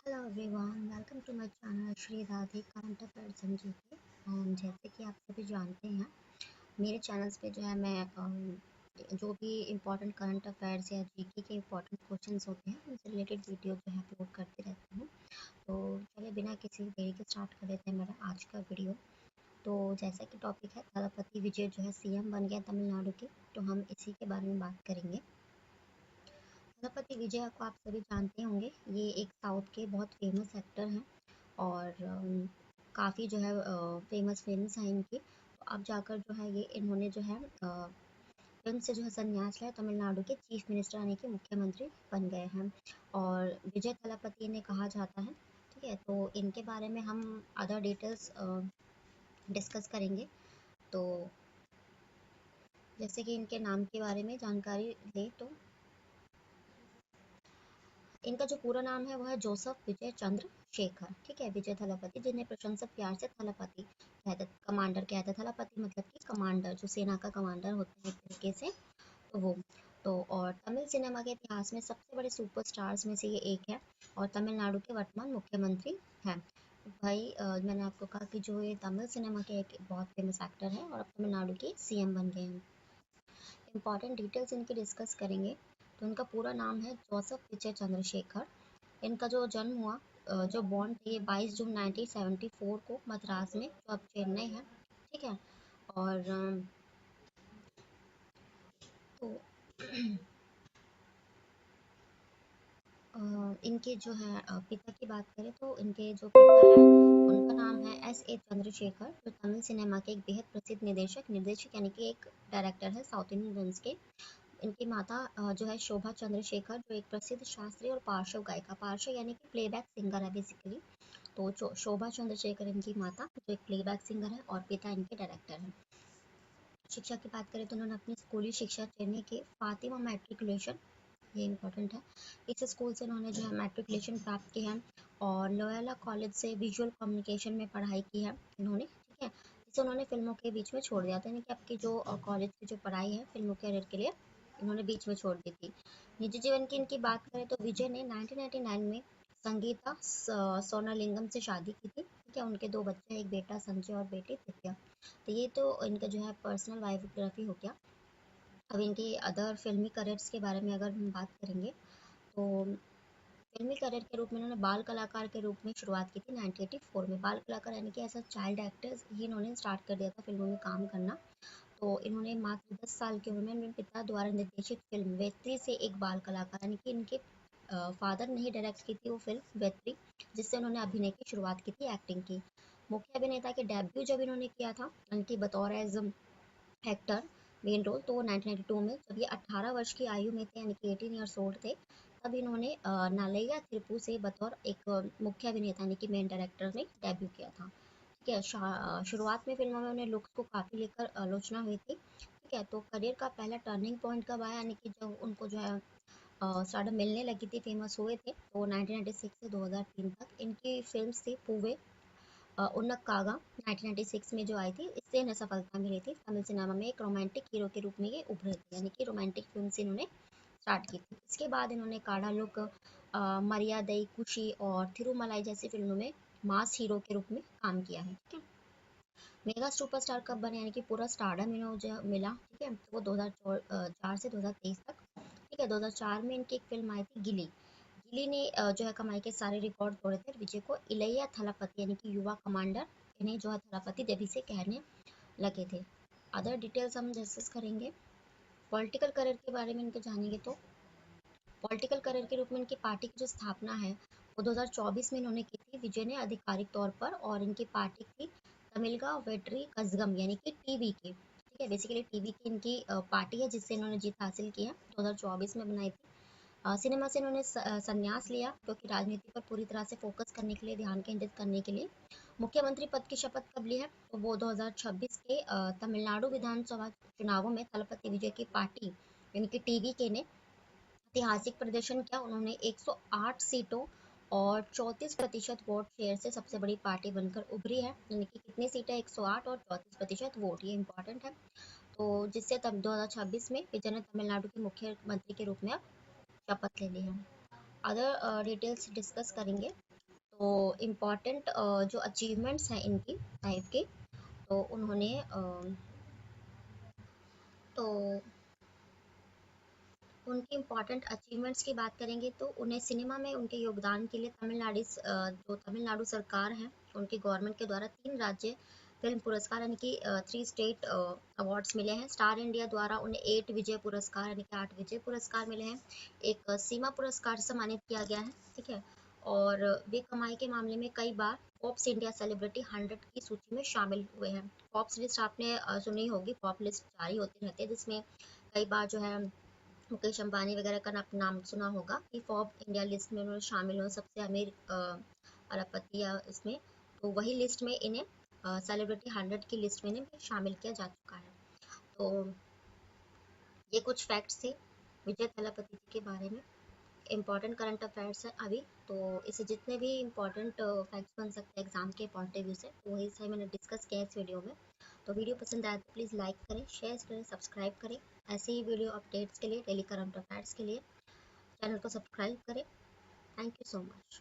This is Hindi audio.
Hello everyone, welcome to my channel Shri Radhe current affairs and GK. And जैसे कि आप सभी जानते हैं, मेरे चैनल्स पे जो है मैं जो भी इम्पोर्टेंट करंट अफेयर्स या जीके के इम्पोर्टेंट क्वेश्चंस होते हैं उनसे रिलेटेड वीडियो जो है अपलोड करती रहती हूँ। तो चलिए बिना किसी देरी के स्टार्ट कर देते हैं मेरा आज का वीडियो। तो जैसा कि टॉपिक है थलापति विजय जो है सीएम बन गया तमिलनाडु के, तो हम इसी के बारे में बात करेंगे। थलापति विजय को आप सभी जानते होंगे, ये एक साउथ के बहुत फेमस एक्टर हैं और काफ़ी जो है फेमस फिल्म्स हैं इनकी। तो अब जाकर जो है ये इन्होंने जो है फिल्म से जो है संन्यास लिया, तमिलनाडु के चीफ मिनिस्टर यानी कि मुख्यमंत्री बन गए हैं और विजय थलापति ने कहा जाता है। ठीक है, तो इनके बारे में हम अदर डिटेल्स डिस्कस करेंगे। तो जैसे कि इनके नाम के बारे में जानकारी लें तो इनका जो पूरा नाम है वो है जोसेफ विजय चंद्र शेखर। ठीक है, विजय थलापति, जिन्हें प्रशंसक प्यार से थलापति कहते, कमांडर कहते हैं। थलापति मतलब कि कमांडर, जो सेना का कमांडर होता है एक तरीके से, तो वो। तो और तमिल सिनेमा के इतिहास में सबसे बड़े सुपरस्टार्स में से ये एक है और तमिलनाडु के वर्तमान मुख्यमंत्री हैं। भाई मैंने आपको कहा कि जो ये तमिल सिनेमा के एक बहुत फेमस एक्टर है और अब तमिलनाडु के सीएम बन गए हैं। इंपॉर्टेंट डिटेल्स इनकी डिस्कस करेंगे। तो इनका पूरा नाम है जोसेफ विजय चंद्रशेखर। इनका जो जन्म हुआ, जो बॉर्न थे 22 जून 1974 को मद्रास में, जो अब चेन्नई है। ठीक है, और तो इनके जो है पिता की बात करें तो इनके जो पिता है उनका नाम है S.A. चंद्रशेखर, जो तमिल सिनेमा के एक बेहद प्रसिद्ध निर्देशक यानी कि एक डायरेक्टर है साउथ इंडियन फिल्म्स के। इनकी माता जो है शोभा चंद्रशेखर, जो एक प्रसिद्ध शास्त्रीय और पार्श्व गायिका, पार्श्व यानी कि प्लेबैक सिंगर है बेसिकली। तो शोभा चंद्रशेखर इनकी माता, जो एक प्लेबैक सिंगर है, और पिता इनके डायरेक्टर हैं। शिक्षा की बात करें तो उन्होंने अपनी स्कूली शिक्षा चेन्नई के फातिमा मैट्रिकुलेशन, ये इम्पोर्टेंट है, इस स्कूल से उन्होंने जो है मैट्रिकुलेशन प्राप्त की है और लोयोला कॉलेज से विजुअल कम्युनिकेशन में पढ़ाई की है इन्होंने। ठीक है, जिसे उन्होंने फिल्मों के बीच में छोड़ दिया था, यानी कि आपकी जो कॉलेज की जो पढ़ाई है फिल्मों करियर के लिए इन्होंने बीच में छोड़ दी थी। निजी जीवन की इनकी बात करें तो विजय ने 1999 में संगीता सोनालिंगम से शादी की थी। ठीक है, उनके दो बच्चे हैं, एक बेटा संजय और बेटी दिव्या। तो ये तो इनका जो है पर्सनल बायोग्राफी हो गया। अब इनके अदर फिल्मी करियर्स के बारे में अगर हम बात करेंगे तो फिल्मी करियर के रूप में इन्होंने बाल कलाकार के रूप में शुरुआत की थी 1984 में। बाल कलाकार यानी कि ऐसा चाइल्ड एक्टर्स ही इन्होंने स्टार्ट कर दिया था फिल्मों में काम करना। तो इन्होंने मात्र 10 साल की उम्र में अपने पिता द्वारा निर्देशित फिल्म वेत्री से एक बाल कलाकार यानी कि इनके फादर ने ही डायरेक्ट की थी वो फिल्म वेत्री, जिससे उन्होंने अभिनय की शुरुआत की थी, एक्टिंग की। मुख्य अभिनेता के डेब्यू जब इन्होंने किया था उनकी बतौर एज एक्टर मेन रोल, तो 1992 में जब ये 18 वर्ष की आयु में थे, यानी कि 18 ईयर्स ओल्ड थे, तब इन्होंने नालैया थिरुपु से बतौर एक मुख्य अभिनेता यानी कि मेन डायरेक्टर में डेब्यू किया था। ठीक है, शुरुआत में फिल्मों में उन्हें लुक्स को काफ़ी लेकर आलोचना हुई थी। ठीक है, तो करियर का पहला टर्निंग पॉइंट कब आया, यानी कि जब उनको जो है स्टारडम मिलने लगी थी, फेमस हुए थे, तो 1996 से 2003 तक इनकी फिल्म थी पूवे उन्नक्कागा 1996 में जो आई थी, इससे इन्हें सफलता मिली थी। तमिल सिनेमा में एक रोमांटिक हीरो के रूप में ये उभरे थे, यानी कि रोमांटिक फिल्म से इन्होंने स्टार्ट की थी। इसके बाद इन्होंने काड़ा लुक, मरियादई कुशी और थिरुमलाई जैसी फिल्मों में मास हीरो के रूप में काम किया है। ठीक है, मेगा सुपरस्टार कब बने, यानी कि पूरा स्टारडम इन्हें जो मिला, ठीक है, तो वो 2004 से 2023 तक। ठीक है, 2004 में इनकी एक फिल्म आई थी गिली। गिली ने जो है कमाई के सारे रिकॉर्ड तोड़े थे। विजय को इलैया थलापति यानी कि युवा कमांडर, इन्हें जो है थलापति देवी से कहने लगे थे। अदर डिटेल्स हम डिस्कस करेंगे। पॉलिटिकल करियर के बारे में इनके जानेंगे तो पॉलिटिकल करियर के रूप में इनकी पार्टी की जो स्थापना है वो 2024 में इन्होंने की थी, विजय ने आधिकारिक तौर पर, और इनकी पार्टी थी तमिलगा वेट्री कजगम यानी कि टीवीके। ठीक है, बेसिकली टीवी की इनकी पार्टी है जिससे इन्होंने जीत हासिल की है, 2024 में बनाई थी। सिनेमा से इन्होंने संन्यास लिया क्योंकि राजनीति पर पूरी तरह से फोकस करने के लिए, ध्यान केंद्रित करने के लिए। मुख्यमंत्री पद की शपथ कब ली है, तो वो 2026 के तमिलनाडु विधानसभा चुनावों में तलपति विजय की पार्टी यानी कि टीवीके ने ऐतिहासिक प्रदर्शन किया। उन्होंने 108 सीटों और 34% वोट शेयर से सबसे बड़ी पार्टी बनकर उभरी है, यानी कि कितनी सीटें, 108 और 34% वोट, ये इंपॉर्टेंट है। तो जिससे तब 2026 में विजय ने तमिलनाडु के मुख्यमंत्री के रूप में अब शपथ ले ली है। अदर डिटेल्स डिस्कस करेंगे। तो इम्पॉर्टेंट जो अचीवमेंट्स हैं इनकी लाइफ के, तो उन्होंने तो उनकी इम्पॉर्टेंट अचीवमेंट्स की बात करेंगे तो उन्हें सिनेमा में उनके योगदान के लिए जो तमिलनाडु सरकार है उनकी गवर्नमेंट के द्वारा 3 राज्य फिल्म पुरस्कार यानी कि 3 स्टेट अवार्ड्स मिले हैं। स्टार इंडिया द्वारा उन्हें 8 विजय पुरस्कार यानी कि 8 विजय पुरस्कार मिले हैं। एक सीमा पुरस्कार से सम्मानित किया गया है, ठीक है। और वे कमाई के मामले में कई बार फोर्ब्स इंडिया सेलिब्रिटी 100 की सूची में शामिल हुए हैं। फोर्ब्स लिस्ट आपने सुनी होगी, फोर्ब्स लिस्ट जारी होती रहती है जिसमें कई बार जो है मुकेश अंबानी वगैरह का नाम सुना होगा कि फॉर्ब इंडिया लिस्ट में उन्होंने शामिल हो सकते हैं अमीर अरबपति या इसमें, तो वही लिस्ट में इन्हें सेलिब्रिटी 100 की लिस्ट में इन्हें शामिल किया जा चुका है। तो ये कुछ फैक्ट्स थे विजय थलापति जी के बारे में। इम्पॉर्टेंट करंट अफेयर्स है अभी, तो इसे जितने भी इम्पॉर्टेंट फैक्ट्स बन सकते हैं एग्जाम के पॉइंट ऑफ व्यू से, तो वही सारे मैंने डिस्कस किया इस वीडियो में। तो वीडियो पसंद आए तो प्लीज़ लाइक करें, शेयर करें, सब्सक्राइब करें। ऐसे ही वीडियो अपडेट्स के लिए, डेली करंट अफेयर्स के लिए चैनल को सब्सक्राइब करें। Thank you so much.